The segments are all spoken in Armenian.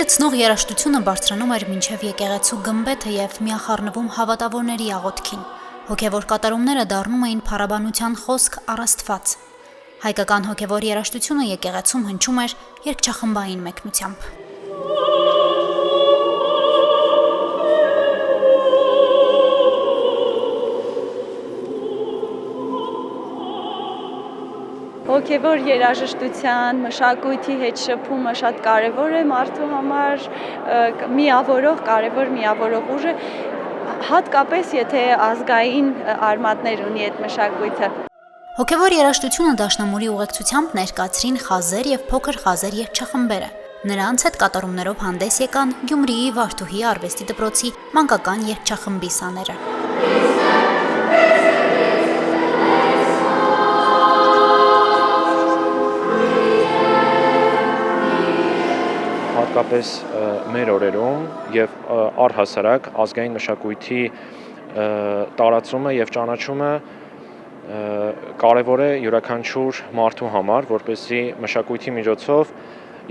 ցնող երաժշտությունը բարձրանում էր մինչև եկեղեցու գմբեթը եւ միախառնվում հավատավորների աղոթքին։ Հոգևոր կատարումները դառնում էին փառաբանության խոսք առ Աստված։ Հայկական հոգևոր երաժշտությունը եկեղեցում հնչում էր երգչախմբային մեկնությամբ։ Հոգևոր երաժշտության մշակույթի հետ շփումը շատ կարևոր է մարդու համար, միավորող ուժ է, հատկապես եթե ազգային արմատներ ունի այդ մշակույթը։ Հոգևոր երաժշտությունը դաշնամուրի ուղեկցությամբ ներկայացրին խազեր եւ փոքր խազեր երգչախմբերը։ Նրանց հետ կատարումներով հանդես եկան Գյումրիի Վարդուհի արվեստի դպրոցի մանկական երգչախմբի սաները։ Հատկապես մեր օրերում եւ առհասարակ ազգային մշակույթի տարածումը եւ ճանաչումը կարևոր է յուրաքանչյուր մարդու համար, որպեսզի մշակույթի միջոցով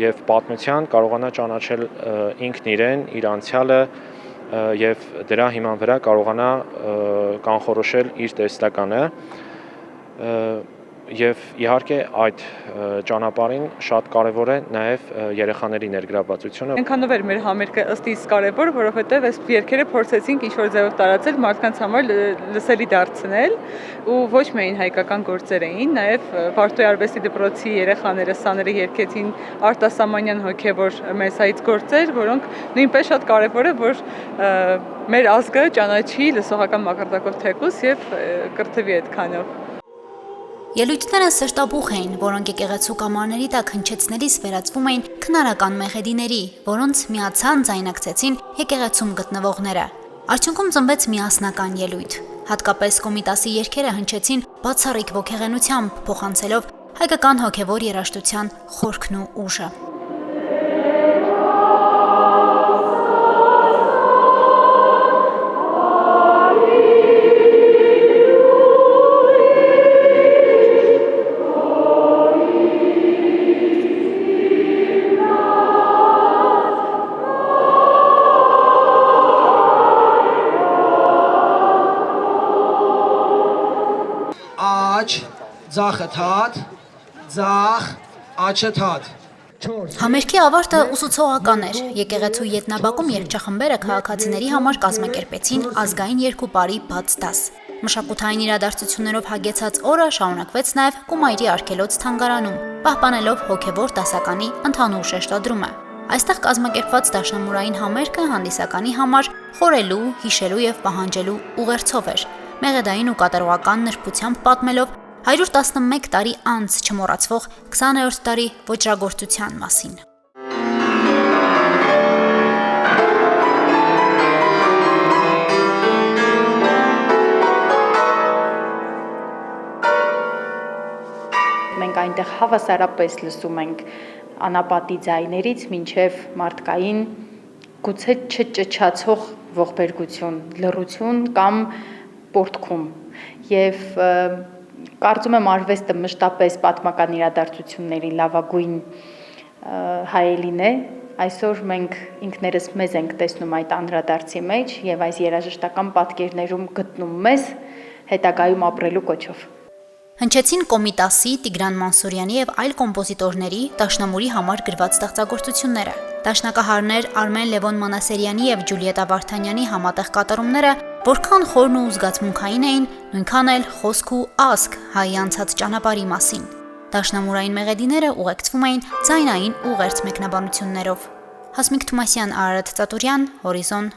եւ պատմության կարողանա ճանաչել ինքն իրեն, իր անցյալը եւ դրա հիման վրա կարողանա կանխորոշել իր տեսլականը եւ իհարկե այդ ճանապարհին շատ կարեւոր է նաեւ երեխաների ներգրավվածությունը։ Այնքանով էր մեր համերգը ըստ իս կարևոր, որովհետեւ այս երգերը փորձեցինք ինչ-որ ձևով տարածել, մարդկանց համար լսելի դարձնել ու ոչ միայն հայկական գործեր էին, նաեւ Վարդուհի արվեստի դպրոցի երեխաները սաները երգեցին արտասահմանյան հոգեվոր մեսայից գործեր, որոնք նույնպես շատ կարևոր է, որ մեր ազգը ճանաչի լսողական մակարդակով թեկուզ եւ կրթվի այդքանով։ Ելույթները սրտաբուխ էին, որոնք եկեղեցու կամարների տակ հնչեցնելիս վերածվում էին քնարական մեղեդիների, որոնց միացան ձայնակցեցին եկեղեցում գտնվողները։ Արդյունքում ծնվեց միասնական ելույթ։ Հատկապես Կոմիտասի երգերը հնչեցին բացառիկ ոգեղենությամբ, փոխանցելով հայկական հոգևոր երաժշտության խորքն ու ուժը։ Ձախը թաթ, ձախ, աչը թաթ։ Համերգի ավարտը ուսուցողական էր։ Եկեղեցու ետնաբակում երգչախմբերը քաղաքացիների համար կազմակերպեցին ազգային երկուպարի բաց դաս։ Մշակութային իրադարձություններով հագեցած օրը շարունակվեց նաև Կումայրի արգելոց թանգարանում, պահպանելով հոգևոր դասականի ընդհանուր շեշտադրումը։ Այստեղ կազմակերպված դաշնամուրային համերգը հանդիսականի համար խորելու, հիշելու եւ պահանջելու ուղերձով էր։ Մեղեդային ու կատարողական նրբությամբ պատմելով 111 տարի անց չմոռացվող 20-րդ դարի ոճրագործության մասին։ Մենք այնտեղ հավասարապես լսում ենք անապատի ձայներից մինչև մարդկային գուցե չճչացող ողբերգություն, լռություն կամ պոռթկում եւ կարծում եմ արվեստը մշտապես պատմական իրադարձությունների լավագույն հայելին է։ Այսօր մենք ինքներս մեզ ենք տեսնում այդ անդրադարձի մեջ եւ այս երաժշտական պատկերներում գտնում մեզ հետագայում ապրելու կոչով։ Հնչեցին Կոմիտասի, Տիգրան Մանսուրյանի եւ այլ կոմպոզիտորների դաշնամուրի համար գրված ստեղծագործությունները։ Դաշնակահարներ Արմեն Լևոն Մանասերյանի եւ Ջուլիետա Վարդանյանի համատեղ կատարումները որքան խորն ու զգացմունքային էին, նույնքան էլ խոսք ու ազգ հայ անցած ճանապարհի մասին։ Դաշնամուրային մեղեդիները ուղեկցվում էին ձայնային ուղերձ մեկնաբանություններով։ Հասմիկ Թումասյան, Արարատ Ծատուրյան, Հորիզոն